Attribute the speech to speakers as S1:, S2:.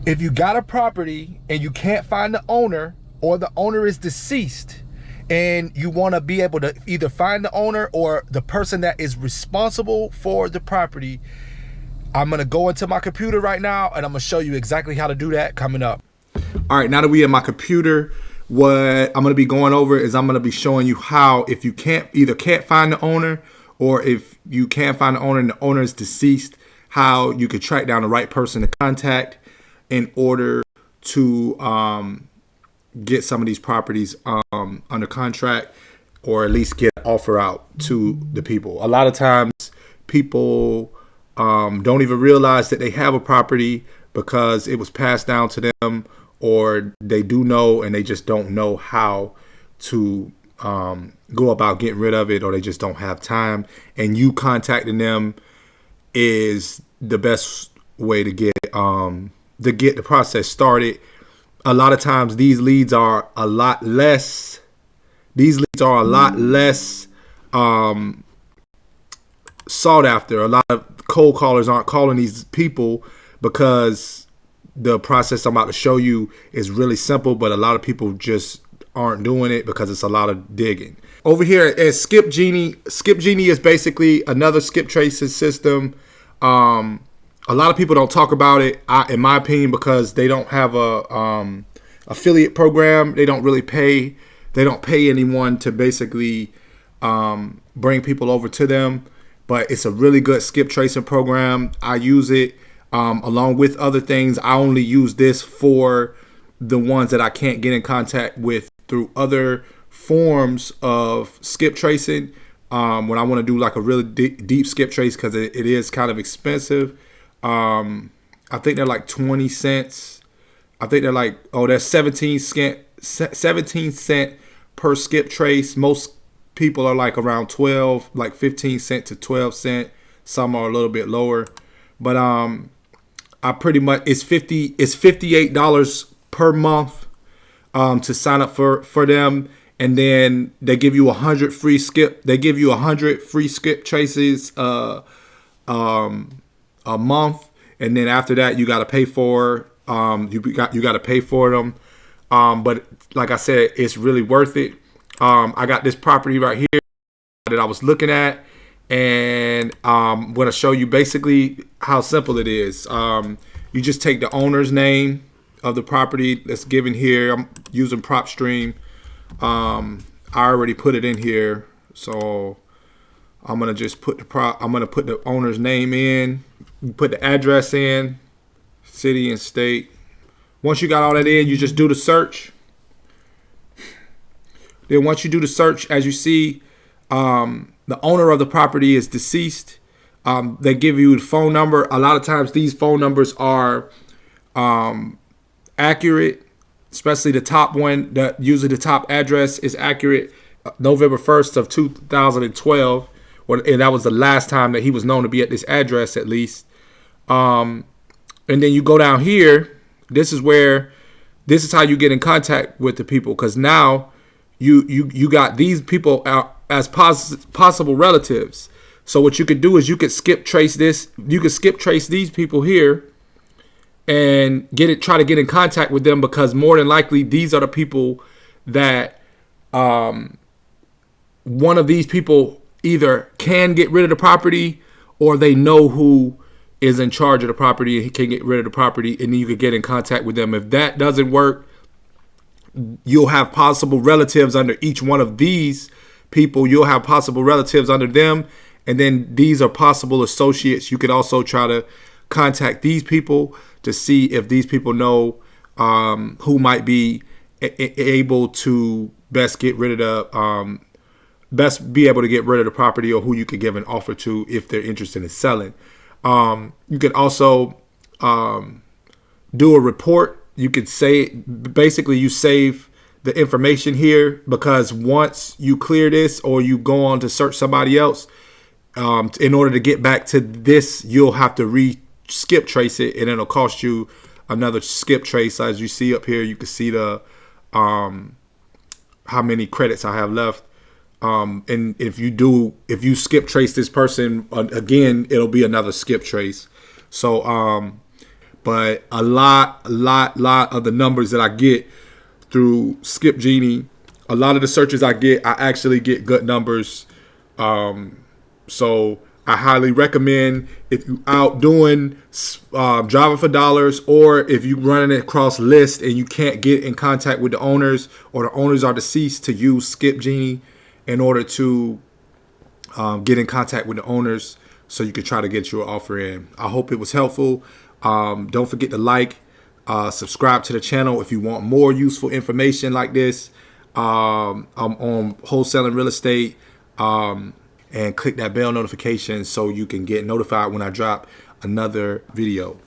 S1: If you got a property and you can't find the owner, or the owner is deceased, and you want to be able to either find the owner or the person that is responsible for the property, I'm going to go into my computer right now and I'm going to show you exactly how to do that coming up. All right, now that we in my computer, what I'm going to be going over is I'm going to be showing you how, if you can't find the owner, or if you can't find the owner and the owner is deceased, how you could track down the right person to contact in order to get some of these properties under contract, or at least get an offer out to the people. A lot of times people don't even realize that they have a property because it was passed down to them, or they do know and they just don't know how to go about getting rid of it, or they just don't have time. And you contacting them is the best way to get the process started. A lot of times these leads are a lot less. Sought after. A lot of cold callers aren't calling these people because the process I'm about to show you is really simple, but a lot of people just aren't doing it because it's a lot of digging. Over here at Skip Genie is basically another skip tracing system. A lot of people don't talk about it, in my opinion, because they don't have a affiliate program. They don't pay anyone to basically bring people over to them. But it's a really good skip tracing program. I use it along with other things. I only use this for the ones that I can't get in contact with through other forms of skip tracing. When I want to do like a really deep skip trace, because it is kind of expensive. I think they're like 20 cents. I think they're like, that's 17 cent per skip trace. Most people are like around 12, like 15 cent to 12 cent. Some are a little bit lower, but I pretty much, it's $58 per month to sign up for them. And then they give you 100 free skip. They give you 100 free skip traces a month, and then after that you got to pay for you got to pay for them. But like I said, it's really worth it. I got this property right here that I was looking at, and I'm going to show you basically how simple it is. You just take the owner's name of the property that's given here. I'm using PropStream. I already put it in here, so I'm gonna just put the owner's name in, put the address in, city and state. Once you got all that in, you just do the search. Then once you do the search, as you see, the owner of the property is deceased. They give you the phone number. A lot of times these phone numbers are accurate, especially the top one. Usually the top address is accurate. November 1st of 2012. And that was the last time that he was known to be at this address, at least. And then you go down here. This is how you get in contact with the people, because now you got these people out as possible relatives. So what you could do is you could skip trace this. You could skip trace these people here and try to get in contact with them, because more than likely these are the people that one of these people either can get rid of the property, or they know who is in charge of the property and he can get rid of the property, and then you could get in contact with them. If that doesn't work, you'll have possible relatives under each one of these people. You'll have possible relatives under them, and then these are possible associates. You could also try to contact these people to see if these people know who might be able to best be able to get rid of the property, or who you could give an offer to if they're interested in selling. You could also do a report. You could basically you save the information here, because once you clear this or you go on to search somebody else, in order to get back to this, you'll have to skip trace it, and it'll cost you another skip trace. As you see up here, you can see the how many credits I have left. And if you skip trace this person again, it'll be another skip trace. So But a lot of the numbers that I get through Skip Genie, a lot of the searches I get, I actually get good numbers. So I highly recommend, if you out doing driving for dollars, or if you running across lists and you can't get in contact with the owners, or the owners are deceased, to use Skip Genie in order to get in contact with the owners so you can try to get your offer in. I hope it was helpful. Don't forget to like, subscribe to the channel if you want more useful information like this. I'm on Wholesaling Real Estate. And click that bell notification so you can get notified when I drop another video.